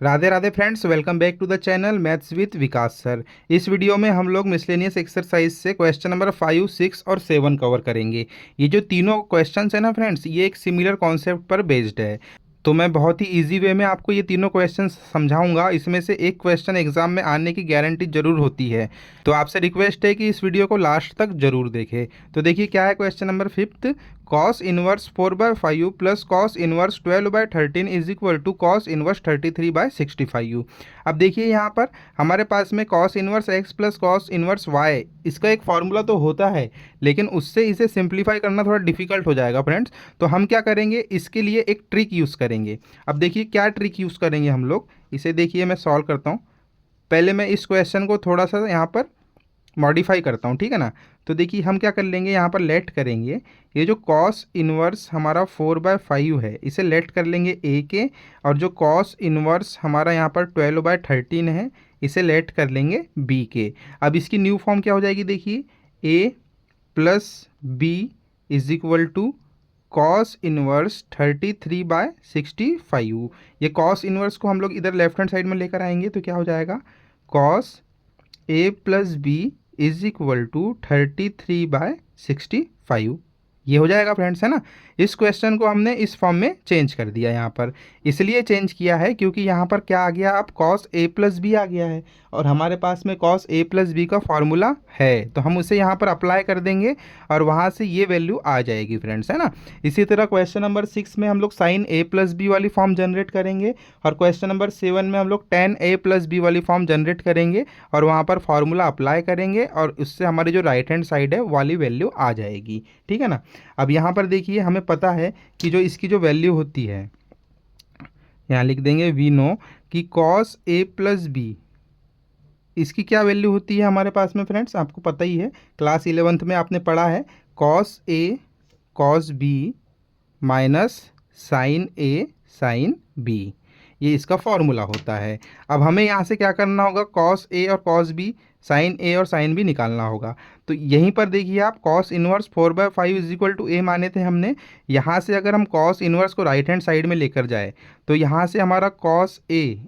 Radhe Radhe friends, welcome back to the channel maths with Vikas sir. इस video में हम लोग मिसलेनियस एक्सरसाइज से क्वेश्चन नंबर 5, 6 और 7 कवर करेंगे। ये जो तीनों क्वेश्चंस है ना फ्रेंड्स, ये एक सिमिलर कॉन्सेप्ट पर बेस्ड है। तो मैं बहुत ही इजी वे में आपको ये तीनों क्वेश्चन समझाऊंगा। इसमें से एक क्वेश्चन एग्जाम में आने की गारंटी जरूर होती है। तो आपसे रिक्वेस्ट है कि इस वीडियो को लास्ट तक जरूर देखें। तो देखिए क्या है question number 5। Cos inverse 4/5 plus cos inverse 12/13 is equal to cos inverse 33/65। अब देखिए यहाँ पर हमारे पास में cos inverse x plus cos inverse y, इसका एक फॉर्मूला तो होता है, लेकिन उससे इसे सिंप्लीफाई करना थोड़ा डिफिकल्ट हो जाएगा फ्रेंड्स। तो हम क्या करेंगे, इसके लिए एक ट्रिक यूज़ करेंगे। अब देखिए क्या ट्रिक यूज़ करेंगे हम लोग, इसे देखिए मैं सॉल्व करता हूँ। पहले मैं इस क्वेश्चन को थोड़ा सा यहाँ पर मॉडिफाई करता हूँ, ठीक है ना। तो देखिए हम क्या कर लेंगे, यहाँ पर लेट करेंगे। ये जो कॉस इनवर्स हमारा 4/5 है, इसे लेट कर लेंगे ए के। और जो कॉस इनवर्स हमारा यहाँ पर 12/13 है, इसे लेट कर लेंगे बी के। अब इसकी न्यू फॉर्म क्या हो जाएगी, देखिए A plus B is equal to cos inverse 33/65। ये कॉस इनवर्स को हम लोग इधर लेफ्ट हैंड साइड में लेकर आएंगे तो क्या हो जाएगा, cos A plus B is equal to 33/65। ये हो जाएगा फ्रेंड्स, है ना। इस क्वेश्चन को हमने इस फॉर्म में चेंज कर दिया यहाँ पर। इसलिए चेंज किया है क्योंकि यहाँ पर क्या आ गया, अब कॉस ए प्लस बी आ गया है और हमारे पास में कॉस ए प्लस बी का फॉर्मूला है, तो हम उसे यहाँ पर अप्लाई कर देंगे और वहाँ से ये वैल्यू आ जाएगी फ्रेंड्स, है ना। इसी तरह क्वेश्चन नंबर 6 में हम लोग साइन ए प्लस बी वाली फॉर्म जनरेट करेंगे और क्वेश्चन नंबर 7 में हम लोग टेन ए प्लस बी वाली फॉर्म जनरेट करेंगे और वहाँ पर फॉर्मूला अप्लाई करेंगे और उससे हमारी जो राइट हैंड साइड है वाली वैल्यू आ जाएगी, ठीक है ना। अब यहाँ पर देखिए हमें पता है कि जो इसकी जो वैल्यू होती है, यहाँ लिख देंगे वी नो कि कॉस ए प्लस बी, इसकी क्या वैल्यू होती है हमारे पास में फ्रेंड्स, आपको पता ही है, क्लास 11th में आपने पढ़ा है। कॉस ए कॉस बी माइनस साइन ए साइन बी, ये इसका फॉर्मूला होता है। अब हमें यहाँ से क्या करना होगा, कॉस ए और कॉस बी, साइन ए और साइन बी निकालना होगा। तो यहीं पर देखिए आप cos inverse 4/5 is equal to A माने थे हमने। यहाँ से अगर हम कॉस इनवर्स को राइट हैंड साइड में लेकर जाए तो यहाँ से हमारा cos A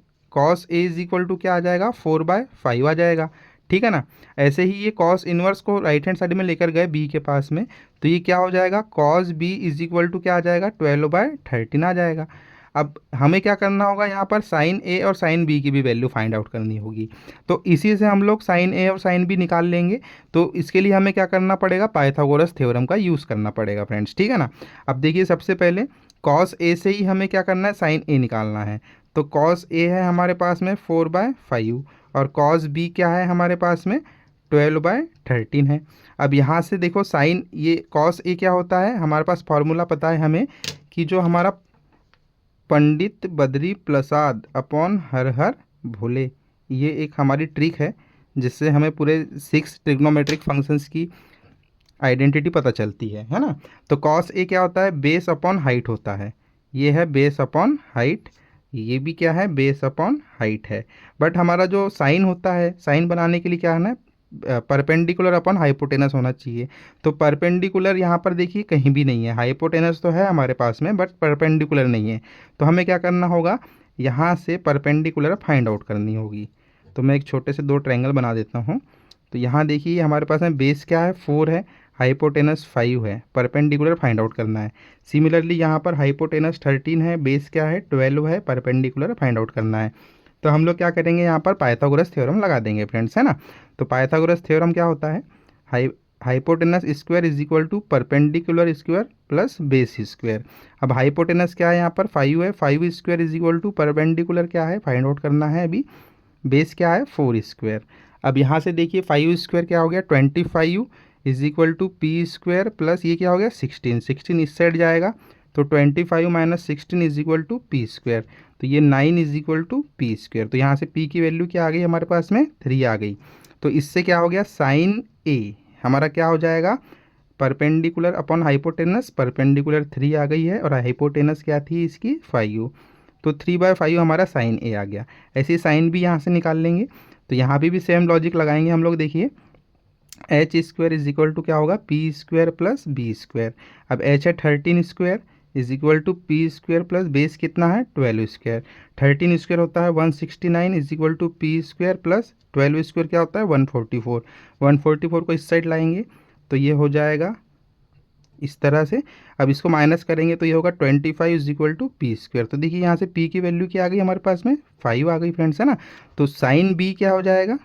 is equal to क्या आ जाएगा, 4/5 आ जाएगा, ठीक है ना। ऐसे ही ये कॉस इनवर्स को राइट हैंड साइड में लेकर गए बी के पास में, तो ये क्या हो जाएगा, cos B is equal to क्या आ जाएगा, 12/13 आ जाएगा। अब हमें क्या करना होगा, यहाँ पर साइन ए और साइन बी की भी वैल्यू फाइंड आउट करनी होगी। तो इसी से हम लोग साइन ए और साइन बी निकाल लेंगे। तो इसके लिए हमें क्या करना पड़ेगा, पाइथागोरस थ्योरम का यूज़ करना पड़ेगा फ्रेंड्स, ठीक है ना। अब देखिए सबसे पहले कॉस ए से ही हमें क्या करना है, साइन ए निकालना है। तो कॉस ए है हमारे पास में 4/5 और कॉस बी क्या है हमारे पास में 12/13 है। अब यहाँ से देखो साइन, ये कॉस ए क्या होता है, हमारे पास फॉर्मूला पता है हमें कि जो हमारा पंडित बद्री प्रसाद अपॉन हर हर भोले, ये एक हमारी ट्रिक है जिससे हमें पूरे 6 ट्रिग्नोमेट्रिक फंक्शंस की आइडेंटिटी पता चलती है ना। तो कॉस ए क्या होता है, बेस अपॉन हाइट होता है, ये है बेस अपॉन हाइट, ये भी क्या है, बेस अपॉन हाइट है। बट हमारा जो साइन होता है, साइन बनाने के लिए क्या है ना, परपेंडिकुलर अपॉन हाइपोटेनस होना चाहिए। तो परपेंडिकुलर यहाँ पर देखिए कहीं भी नहीं है, हाइपोटेनस तो है हमारे पास में बट परपेंडिकुलर नहीं है। तो हमें क्या करना होगा, यहाँ से परपेंडिकुलर फाइंड आउट करनी होगी। तो मैं एक छोटे से 2 ट्रायंगल बना देता हूँ। तो यहाँ देखिए हमारे पास में बेस क्या है, 4 है, हाइपोटेनस 5 है, परपेंडिकुलर फाइंड आउट करना है। सिमिलरली यहाँ पर हाइपोटेनस 13 है, बेस क्या है 12 है, परपेंडिकुलर फाइंड आउट करना है। तो हम लोग क्या करेंगे, यहाँ पर पाइथागोरस थ्योरम लगा देंगे फ्रेंड्स, है ना। तो पाइथागोरस थ्योरम क्या होता है, hypotenuse square is equal to perpendicular square plus base square. अब हाइपोटेनस क्या है यहाँ पर 5 है, 5 square is equal to perpendicular क्या है, फाइंड आउट करना है अभी, बेस क्या है 4 स्क्वायर। अब यहाँ से देखिए 5 स्क्वायर क्या हो गया 25 is equal to P square plus ये क्या हो गया 16 इस साइड जाएगा। तो 25 minus 16 is equal to P square. तो ये 9 is equal to P square. तो यहाँ से पी की वैल्यू क्या आ गई हमारे पास में, 3 आ गई। तो इससे क्या हो गया, साइन ए हमारा क्या हो जाएगा, परपेंडिकुलर अपॉन हाइपोटेनस, परपेंडिकुलर 3 आ गई है और हाइपोटेनस क्या थी इसकी 5। तो 3/5 हमारा साइन ए आ गया। ऐसे ही साइन भी यहाँ से निकाल लेंगे। तो यहाँ भी सेम लॉजिक लगाएंगे हम लोग, देखिए H square is equal to क्या होगा, P square plus B square. अब एच है 13 square, is equal to P square plus base कितना है 12 स्क्वायर, 13 स्क्वायर होता है 169 is equal to P square plus 12 square क्या होता है 144, 144 को इस साइड लाएंगे तो ये हो जाएगा इस तरह से। अब इसको माइनस करेंगे तो ये होगा 25 is equal to P square. तो देखिए यहाँ से पी की वैल्यू क्या आ गई हमारे पास में 5 आ गई फ्रेंड्स, है ना। तो साइन बी क्या हो जाएगा,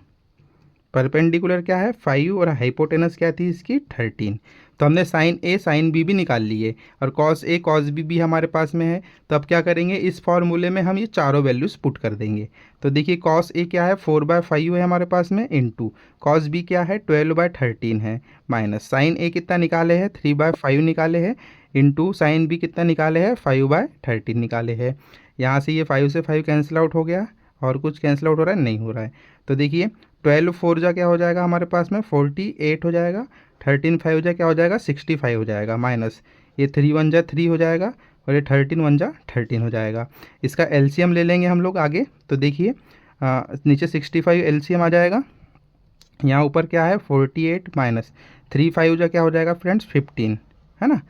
परपेंडिकुलर क्या है 5 और हाइपोटेनस क्या थी इसकी 13। तो हमने साइन ए साइन बी भी निकाल लिए और कॉस ए कॉस बी भी हमारे पास में है। तो अब क्या करेंगे, इस फॉर्मूले में हम ये चारों वैल्यूज़ पुट कर देंगे। तो देखिए कॉस ए क्या है 4/5 है हमारे पास में, इंटू कॉस बी क्या है 12/13 है, माइनस साइन ए कितना निकाले हैं 3/5 निकाले हैं, इंटू साइन बी कितना निकाले हैं 5/13 निकाले हैं। यहाँ से ये 5 से 5 कैंसिल आउट हो गया, और कुछ कैंसिल आउट हो रहा है नहीं हो रहा है। तो देखिए 12 4 जा क्या हो जाएगा हमारे पास में 48 हो जाएगा, 13 5 जा क्या हो जाएगा 65 हो जाएगा, माइनस ये 3 1 जा 3 हो जाएगा, और ये 13 1 जा 13 हो जाएगा। इसका एलसीएम ले लेंगे हम लोग आगे। तो देखिए नीचे 65 एलसीएम आ जाएगा, यहाँ ऊपर क्या है 48 माइनस 3 5 जा क्या हो जाएगा फ्रेंड्स 15, है ना।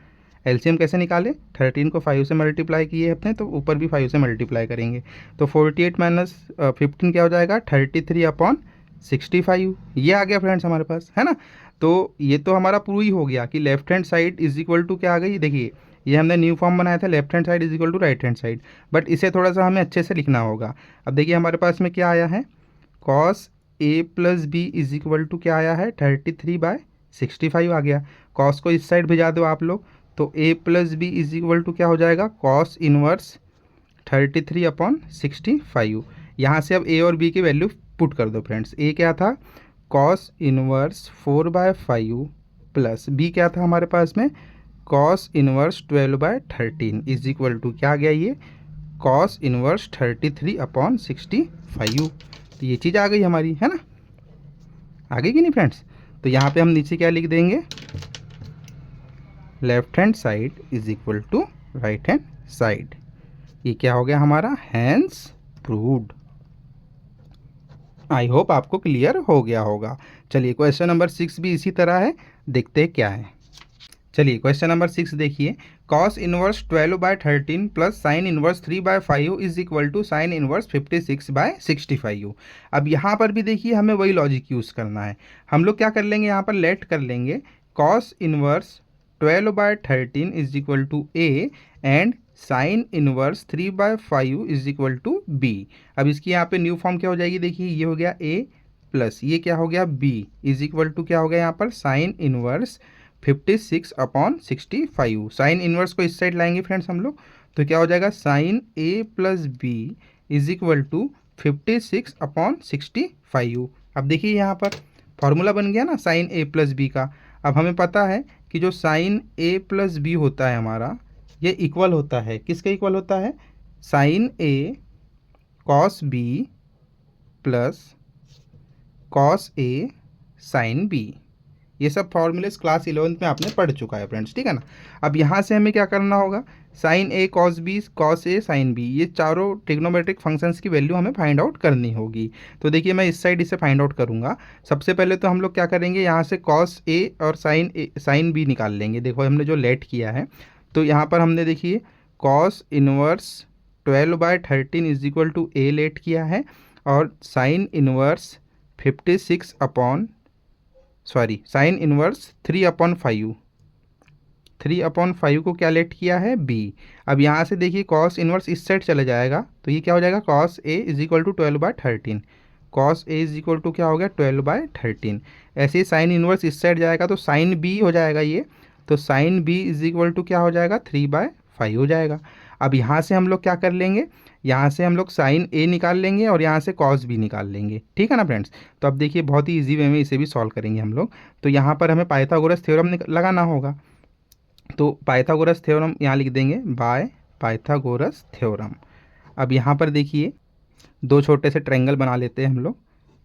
एलसीएम कैसे निकाले, 13 को 5 से मल्टीप्लाई किए अपने, तो ऊपर भी 5 से मल्टीप्लाई करेंगे। तो 48 माइनस 15 क्या हो जाएगा 33/65, ये आ गया फ्रेंड्स हमारे पास, है ना। तो ये तो हमारा प्रूव ही हो गया कि left hand side is equal to क्या आ गई। देखिए ये हमने न्यू फॉर्म बनाया था left hand side is equal to right hand side, but इसे थोड़ा सा हमें अच्छे से लिखना होगा। अब देखिए हमारे पास में क्या आया है, cos A plus B is equal to क्या आया है 33/65 आ गया। कॉस को इस साइड भेजा दो आप लोग, तो a plus B is equal to क्या हो जाएगा कॉस इनवर्स 33/65। यहाँ से अब a और b की वैल्यू पुट कर दो फ्रेंड्स। a क्या था कॉस इनवर्स 4/5 प्लस b क्या था हमारे पास में cos inverse 12/13 is equal to क्या आ गया ये कॉस इनवर्स 33/65। तो ये चीज़ आ गई हमारी, है ना, आ गई कि नहीं फ्रेंड्स। तो यहाँ पे हम नीचे क्या लिख देंगे, left hand side is equal to right hand side. ये क्या हो गया हमारा, हैंस प्रूव्ड। आई होप आपको क्लियर हो गया होगा। चलिए क्वेश्चन नंबर 6 भी इसी तरह है, देखते हैं क्या है। चलिए क्वेश्चन नंबर 6 देखिए, cos inverse 12/13 plus sine inverse 3/5 is equal to sine inverse 56/65। अब यहाँ पर भी देखिए हमें वही लॉजिक यूज़ करना है। हम लोग क्या कर लेंगे, यहाँ पर लेट कर लेंगे cos inverse 12/13 is equal to A and sine inverse 3/5 is equal to B. अब इसकी यहाँ पे न्यू फॉर्म क्या हो जाएगी, देखिए ये हो गया ए प्लस ये क्या हो गया बी इज इक्वल टू क्या हो गया यहाँ पर साइन इनवर्स 56/65। साइन इनवर्स को इस साइड लाएंगे फ्रेंड्स हम लोग, तो क्या हो जाएगा sine A plus B is equal to 56/65। अब देखिए यहाँ पर फॉर्मूला बन गया ना साइन ए प्लस बी का। अब हमें पता है कि जो साइन ए प्लस बी होता है हमारा, ये इक्वल होता है किसके इक्वल होता है, sign A cos B plus cos A sine B. ये सब फॉर्मूलेस क्लास 11th में आपने पढ़ चुका है फ्रेंड्स, ठीक है ना। अब यहाँ से हमें क्या करना होगा, sign A cos B cos A sine B, ये चारों ट्रिग्नोमेट्रिक फंक्शंस की वैल्यू हमें फाइंड आउट करनी होगी। तो देखिए मैं इस साइड इसे फाइंड आउट करूँगा। सबसे पहले तो हम लोग क्या करेंगे, यहाँ से कॉस ए और साइन बी निकाल लेंगे। देखो हमने जो लेट किया है, तो यहाँ पर हमने देखिए cos inverse 12/13 is equal to A let किया है, और साइन इनवर्स 3/5 3/5 को क्या लेट किया है बी। अब यहाँ से देखिए कॉस इनवर्स इस साइड चले जाएगा, तो ये क्या हो जाएगा cos A is equal to 12/13, cos A is equal to क्या हो गया 12/13। ऐसे ही साइन इनवर्स इस साइड जाएगा तो साइन बी हो जाएगा ये, तो sine B is equal to क्या हो जाएगा 3/5 हो जाएगा। अब यहाँ से हम लोग क्या कर लेंगे, यहाँ से हम लोग साइन ए निकाल लेंगे और यहाँ से कॉस बी निकाल लेंगे, ठीक है ना फ्रेंड्स। तो अब देखिए बहुत ही इजी वे में इसे भी सॉल्व करेंगे हम लोग। तो यहाँ पर हमें पाइथागोरस थ्योरम लगाना होगा, तो पाइथागोरस थ्योरम यहाँ लिख देंगे बाय पाइथागोरस थ्योरम। अब यहाँ पर देखिए दो छोटे से ट्रायंगल बना लेते हैं हम लोग,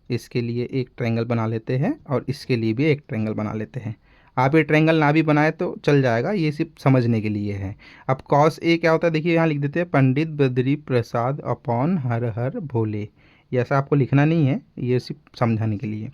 इसके लिए एक ट्रायंगल बना लेते हैं और इसके लिए भी एक ट्रायंगल बना लेते हैं। आप ये ट्रायंगल ना भी बनाए तो चल जाएगा, ये सिर्फ समझने के लिए है। अब कॉस ए क्या होता है, देखिए यहाँ लिख देते हैं पंडित बद्री प्रसाद अपॉन हर हर भोले। ये ऐसा आपको लिखना नहीं है, ये सिर्फ समझाने के लिए।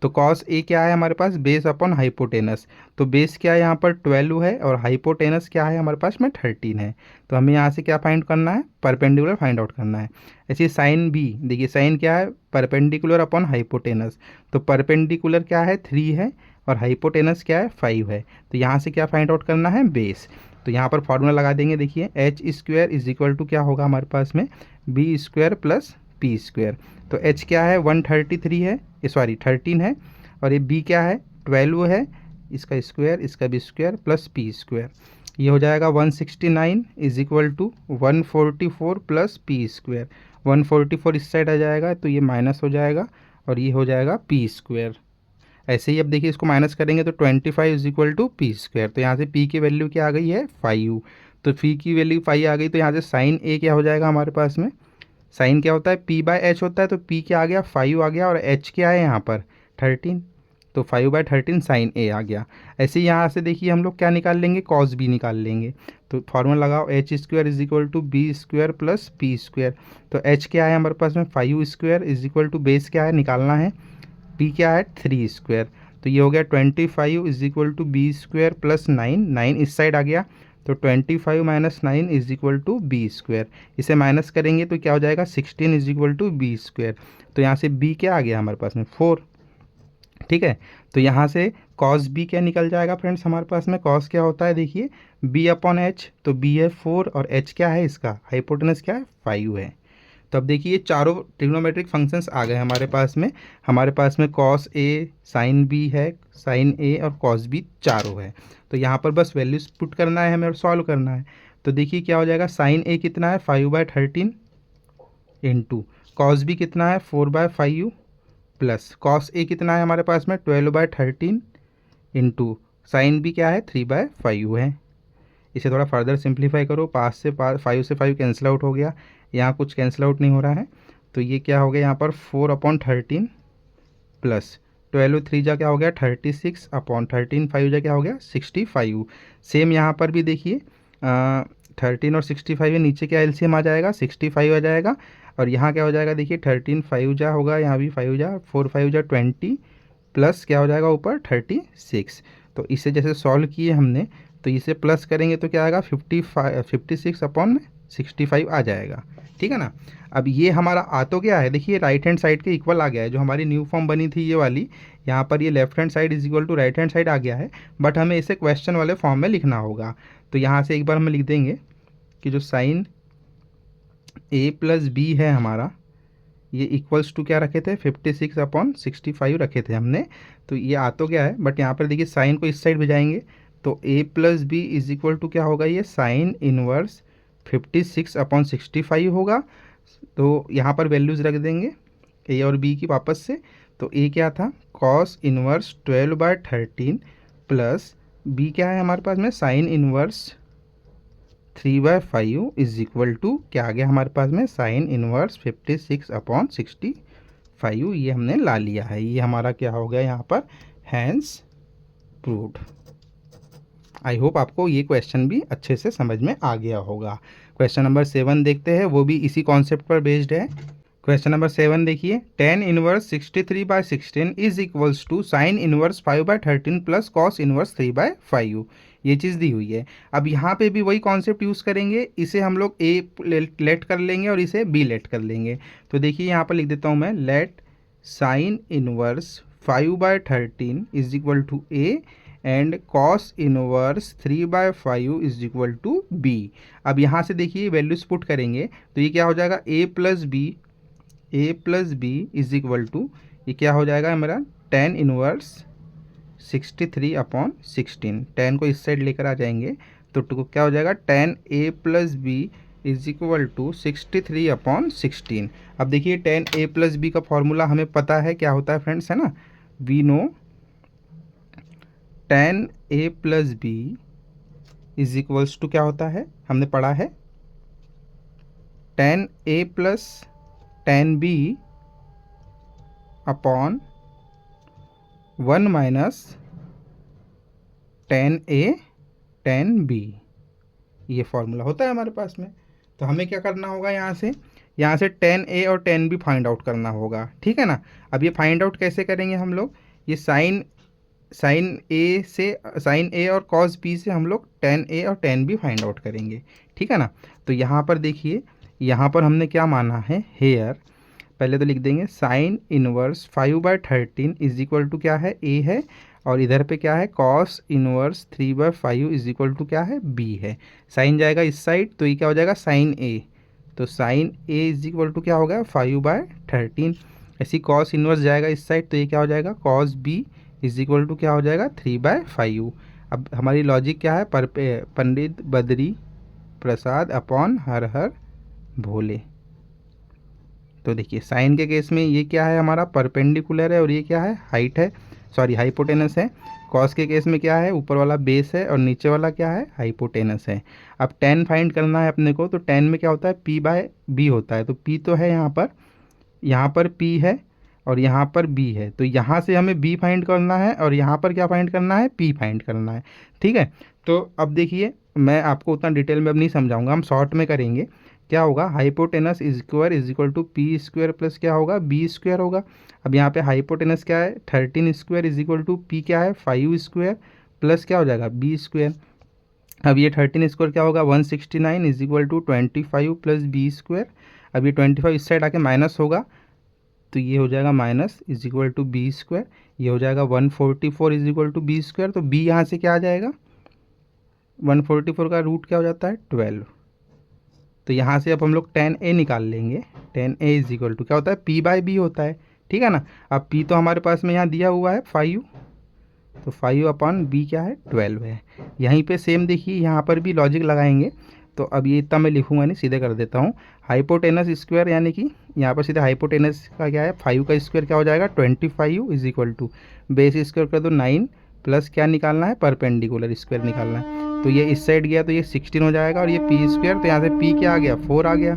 तो कॉस ए क्या है हमारे पास, बेस अपॉन हाइपोटेनस। तो बेस क्या है यहाँ पर 12 है और हाइपोटेनस क्या है हमारे पास में 13 है। तो हमें यहाँ से क्या फाइंड करना है, परपेंडिकुलर फाइंड आउट करना है। ऐसे साइन बी, देखिए साइन क्या है, परपेंडिकुलर अपॉन हाइपोटेनस। तो परपेंडिकुलर क्या है 3 है और हाइपोटेनस क्या है 5 है। तो यहाँ से क्या फाइंड आउट करना है, बेस। तो यहाँ पर फॉर्मूला लगा देंगे, देखिए H square is equal to क्या होगा हमारे पास में, B square plus P square. तो एच क्या है 133 है, सॉरी 13 है, और ये बी क्या है 12 है, इसका स्क्वायर इसका भी स्क्वायर प्लस पी स्क्वायर। ये हो जाएगा 169 is equal to 144 plus P square. 144 इस साइड आ जाएगा तो ये माइनस हो जाएगा और ये हो जाएगा पी स्क्वायर। ऐसे ही अब देखिए इसको माइनस करेंगे तो 25 is equal to P square. तो यहाँ से पी की वैल्यू क्या आ गई है 5। तो पी की वैल्यू 5 आ गई, तो यहाँ से साइन ए क्या हो जाएगा हमारे पास में, साइन क्या होता है पी बाय एच होता है, तो पी क्या आ गया 5 आ गया और एच क्या है यहाँ पर 13। तो 5/13 साइन ए आ गया। ऐसे ही यहाँ से देखिए हम लोग क्या निकाल लेंगे, कॉस बी निकाल लेंगे। तो फॉर्मूला लगाओ H square is equal to B square plus P square. तो एच क्या है हमारे पास में 5 square is equal to base क्या है निकालना है, पी क्या है 3 स्क्वायर। तो ये हो गया 25 is equal to B square plus 9 इस साइड आ गया। तो 25 minus 9 is equal to B square. इसे माइनस करेंगे तो क्या हो जाएगा 16 is equal to B square. तो यहाँ से बी क्या आ गया हमारे पास में 4। ठीक है, तो यहाँ से कॉस बी क्या निकल जाएगा फ्रेंड्स हमारे पास में, कॉस क्या होता है देखिए बी अपॉन एच, तो बी है 4 और एच क्या है इसका हाइपोटेनस क्या है 5 है। तो अब देखिए चारों ट्रिग्नोमेट्रिक फंक्शंस आ गए हमारे पास में कॉस ए साइन बी है, साइन ए और कॉस बी चारों है। तो यहाँ पर बस वैल्यूज पुट करना है हमें और सॉल्व करना है। तो देखिए क्या हो जाएगा, साइन ए कितना है 5/13 इंटू कॉस बी कितना है 4/5 प्लस कॉस ए कितना है हमारे पास में 12/13 इंटू साइन बी क्या है 3/5 है। इसे थोड़ा फर्दर सिंप्लीफाई करो, 5 से 5 कैंसिल आउट हो गया, यहाँ कुछ कैंसिल आउट नहीं हो रहा है। तो ये क्या हो गया यहाँ पर 4/13 प्लस 12 3 जा क्या हो गया 36/13 5 जा क्या हो गया 65। सेम यहाँ पर भी देखिए 13 और 65 है, नीचे क्या एलसीएम आ जाएगा 65 आ जाएगा। और यहाँ क्या हो जाएगा देखिए 13 5 जा होगा, यहाँ भी 5 जा 4 5 जा 20 प्लस क्या हो जाएगा ऊपर 36। तो इसे जैसे सॉल्व किए हमने तो इसे प्लस करेंगे तो क्या आएगा 56/65 आ जाएगा। ठीक है ना। अब ये हमारा आ तो गया है, देखिए राइट हैंड साइड के इक्वल आ गया है, जो हमारी न्यू फॉर्म बनी थी ये वाली, यहाँ पर ये left hand side is equal to right hand side आ गया है। बट हमें इसे क्वेश्चन वाले फॉर्म में लिखना होगा। तो यहाँ से एक बार हम लिख देंगे कि जो साइन ए प्लस बी है हमारा, ये इक्वल्स टू क्या रखे थे 56/65 रखे थे हमने। तो ये आ तो गया है, बट यहाँ पर देखिए साइन को इस साइड भेजाएंगे तो a plus B is equal to क्या होगा, ये साइन इनवर्स 56/65 होगा। तो यहाँ पर वैल्यूज़ रख देंगे a और b की वापस से। तो a क्या था कॉस इनवर्स 12/13 प्लस b क्या है हमारे पास में sine inverse 3/5 is equal to क्या आ गया हमारे पास में साइन इनवर्स 56/65। ये हमने ला लिया है, ये हमारा क्या हो गया यहाँ पर हैंस प्रूव्ड। आई होप आपको ये क्वेश्चन भी अच्छे से समझ में आ गया होगा। क्वेश्चन नंबर 7 देखते हैं, वो भी इसी कॉन्सेप्ट पर बेस्ड है। क्वेश्चन नंबर 7 देखिए, tan इनवर्स 63/16 इज equals to sine inverse 5/13 plus cos inverse 3/5। ये चीज़ दी हुई है। अब यहाँ पे भी वही कॉन्सेप्ट यूज़ करेंगे, इसे हम लोग a लेट कर लेंगे और इसे b लेट कर लेंगे। तो देखिए यहाँ पर लिख देता हूँ मैं, let sine inverse 5/13 is equal to a and cos inverse 3/5 is equal to b। अब यहाँ से देखिए वैल्यूज पुट करेंगे तो ये क्या हो जाएगा a plus B is equal to, ये क्या हो जाएगा मेरा tan इनवर्स 63/16। tan को इस साइड लेकर आ जाएंगे तो क्या हो जाएगा tan a plus B is equal to 63/16। अब देखिए tan a प्लस बी का फॉर्मूला हमें पता है क्या होता है फ्रेंड्स, है ना। We know tan a plus B is equals to क्या होता है, हमने पढ़ा है tan a plus tan b upon 1 minus tan a tan b। ये फॉर्मूला होता है हमारे पास में। तो हमें क्या करना होगा, यहाँ से tan a और tan b फाइंड आउट करना होगा। ठीक है ना। अब ये फाइंड आउट कैसे करेंगे हम लोग, ये साइन ए और कॉस बी से हम लोग टेन ए और टेन बी फाइंड आउट करेंगे, ठीक है ना। तो यहाँ पर देखिए, यहाँ पर हमने क्या माना है, हेयर पहले तो लिख देंगे sine inverse 5/13 is equal to क्या है, ए है, और इधर पे क्या है, cos inverse 3/5 is equal to क्या है, बी है। साइन जाएगा इस साइड तो ये क्या हो जाएगा, साइन ए, तो sine A is equal to क्या होगा, 5/13। ऐसी कॉस इनवर्स जाएगा इस साइड तो ये क्या हो जाएगा, cos B is equal to क्या हो जाएगा, 3/5। अब हमारी लॉजिक क्या है, पंडित बद्री प्रसाद अपॉन हर हर भोले। तो देखिए साइन के केस में ये क्या है, हमारा परपेंडिकुलर है और ये क्या है, हाइट है, सॉरी हाइपोटेनस है। कॉस के केस में क्या है, ऊपर वाला बेस है और नीचे वाला क्या है, हाइपोटेनस है। अब टेन फाइंड करना है अपने को, तो टेन में क्या होता है, p/b होता है। तो p तो है यहाँ पर p है और यहाँ पर b है, तो यहाँ से हमें b फाइंड करना है और यहाँ पर क्या फाइंड करना है, p फाइंड करना है, ठीक है। तो अब देखिए मैं आपको उतना डिटेल में अब नहीं समझाऊंगा, हम शॉर्ट में करेंगे। क्या होगा, hypotenuse square is equal to P square plus क्या होगा, बी स्क्वायर होगा। अब यहाँ पे हाइपोटेनस क्या है, 13 square is equal to P क्या है, 5 स्क्वायर प्लस क्या हो जाएगा, बी स्क्वायर। अब ये 13 स्क्वायर क्या होगा, 169 is equal to 25 plus B square. अब ये 25 इस साइड आके माइनस होगा तो ये हो जाएगा minus is equal to B square. ये हो जाएगा 144 is equal to B square. तो बी यहाँ से क्या आ जाएगा, 144 का रूट क्या हो जाता है, 12। तो यहाँ से अब हम लोग 10a निकाल लेंगे। 10a इज इक्वल टू क्या होता है, p/b होता है, ठीक है ना। अब p तो हमारे पास में यहाँ दिया हुआ है 5, तो 5/b क्या है, 12 है। यहीं पे सेम देखिए यहाँ पर भी लॉजिक लगाएंगे। तो अब ये इतना मैं लिखूंगा नहीं, सीधे कर देता हूँ। हाइपोटेनस स्क्वायर यानी कि यहाँ पर सीधे हाइपोटेनस का क्या है, 5 का स्क्वायर क्या हो जाएगा, 25 is equal to base square कर दो 9 प्लस क्या निकालना है, परपेंडिकुलर स्क्वायर निकालना है। तो ये इस साइड गया तो ये 16 हो जाएगा और ये पी स्क्वायर, तो यहाँ से पी क्या आ गया, 4 आ गया,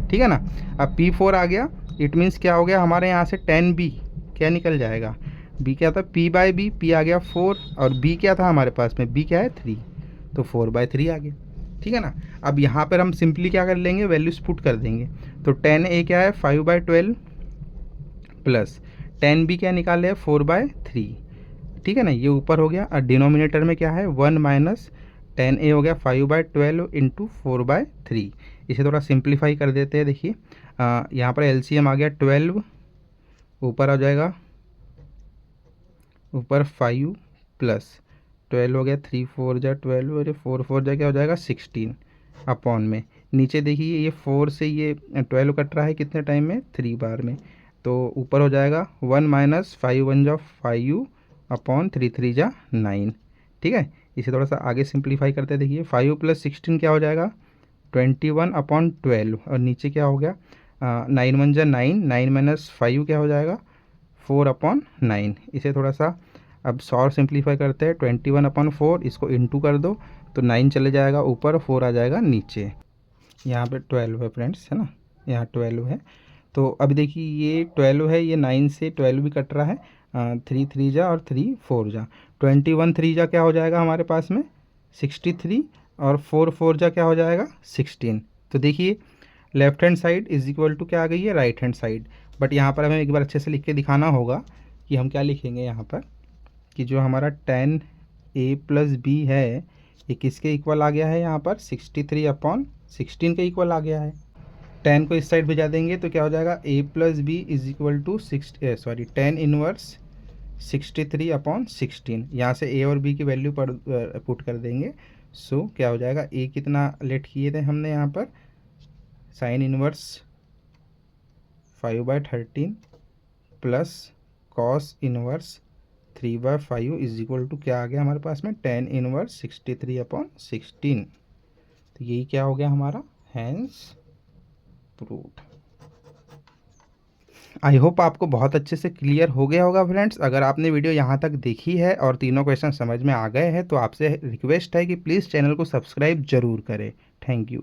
ठीक है ना। अब p4 आ गया, इट मीन्स क्या हो गया, हमारे यहाँ से 10b क्या निकल जाएगा, b क्या था, p/b, p आ गया 4 और b क्या था हमारे पास में, b क्या है 3, तो 4/3 आ गया, ठीक है ना। अब यहाँ पर हम सिंपली क्या कर लेंगे, वैल्यूज पुट कर देंगे। तो 10a क्या है, 5/12 प्लस 10b क्या निकाले है, 4/3, ठीक है ना। ये ऊपर हो गया और डिनोमिनेटर में क्या है, 1 माइनस 10a हो गया 5/12 इंटू 4/3। इसे थोड़ा सिंप्लीफाई कर देते हैं। देखिए यहाँ पर एलसीएम आ गया 12, ऊपर आ जाएगा, ऊपर 5 प्लस 12 हो गया, 3 4 जा 12 और 4 4 जा क्या हो जाएगा 16 अपॉन में। नीचे देखिए ये 4 से ये 12 कट रहा है कितने टाइम में, 3 बार में। तो ऊपर हो जाएगा 1 माइनस 5 1 जा 5 अपॉन 3 3 जा 9, ठीक है। इसे थोड़ा सा आगे सिंप्लीफाई करते हैं। देखिए 5 प्लस 16 क्या हो जाएगा, 21/12 और नीचे क्या हो गया, 9 1 जा 9, 9 माइनस 5 क्या हो जाएगा, 4/9। इसे थोड़ा सा अब सॉर सिंप्लीफाई करते हैं। 21/4 इसको इंटू कर दो तो 9 चले जाएगा ऊपर, 4 आ जाएगा नीचे। यहाँ पे 12 है फ्रेंड्स, है ना, यहाँ 12 है। तो अब देखिए ये 12 है, ये 9 से 12 भी कट रहा है, 3 3 जा और 3 4 जा, 21 3 जा क्या हो जाएगा हमारे पास में 63 और 4 4 जा क्या हो जाएगा 16। तो देखिए left hand side is equal to क्या आ गई है, राइट हैंड साइड। बट यहाँ पर हमें एक बार अच्छे से लिख के दिखाना होगा कि हम क्या लिखेंगे यहाँ पर, कि जो हमारा 10a प्लस b है ये किसके इक्वल आ गया है, यहाँ पर 63/16 के इक्वल आ गया है। 10 को इस साइड भेजा देंगे तो क्या हो जाएगा, a plus B is equal to 10 inverse 63/16। यहाँ से a और b की वैल्यू पुट कर देंगे। सो क्या हो जाएगा, a कितना लेट किए थे हमने यहाँ पर, sine inverse 5/13 plus cos inverse 3/5 is equal to क्या आ गया हमारे पास में, 10 इनवर्स 63/16। तो यही क्या हो गया हमारा, हैंस प्रूव्ड। आई होप आपको बहुत अच्छे से क्लियर हो गया होगा फ्रेंड्स। अगर आपने वीडियो यहाँ तक देखी है और तीनों क्वेश्चन समझ में आ गए हैं तो आपसे रिक्वेस्ट है कि प्लीज़ चैनल को सब्सक्राइब जरूर करें। Thank you.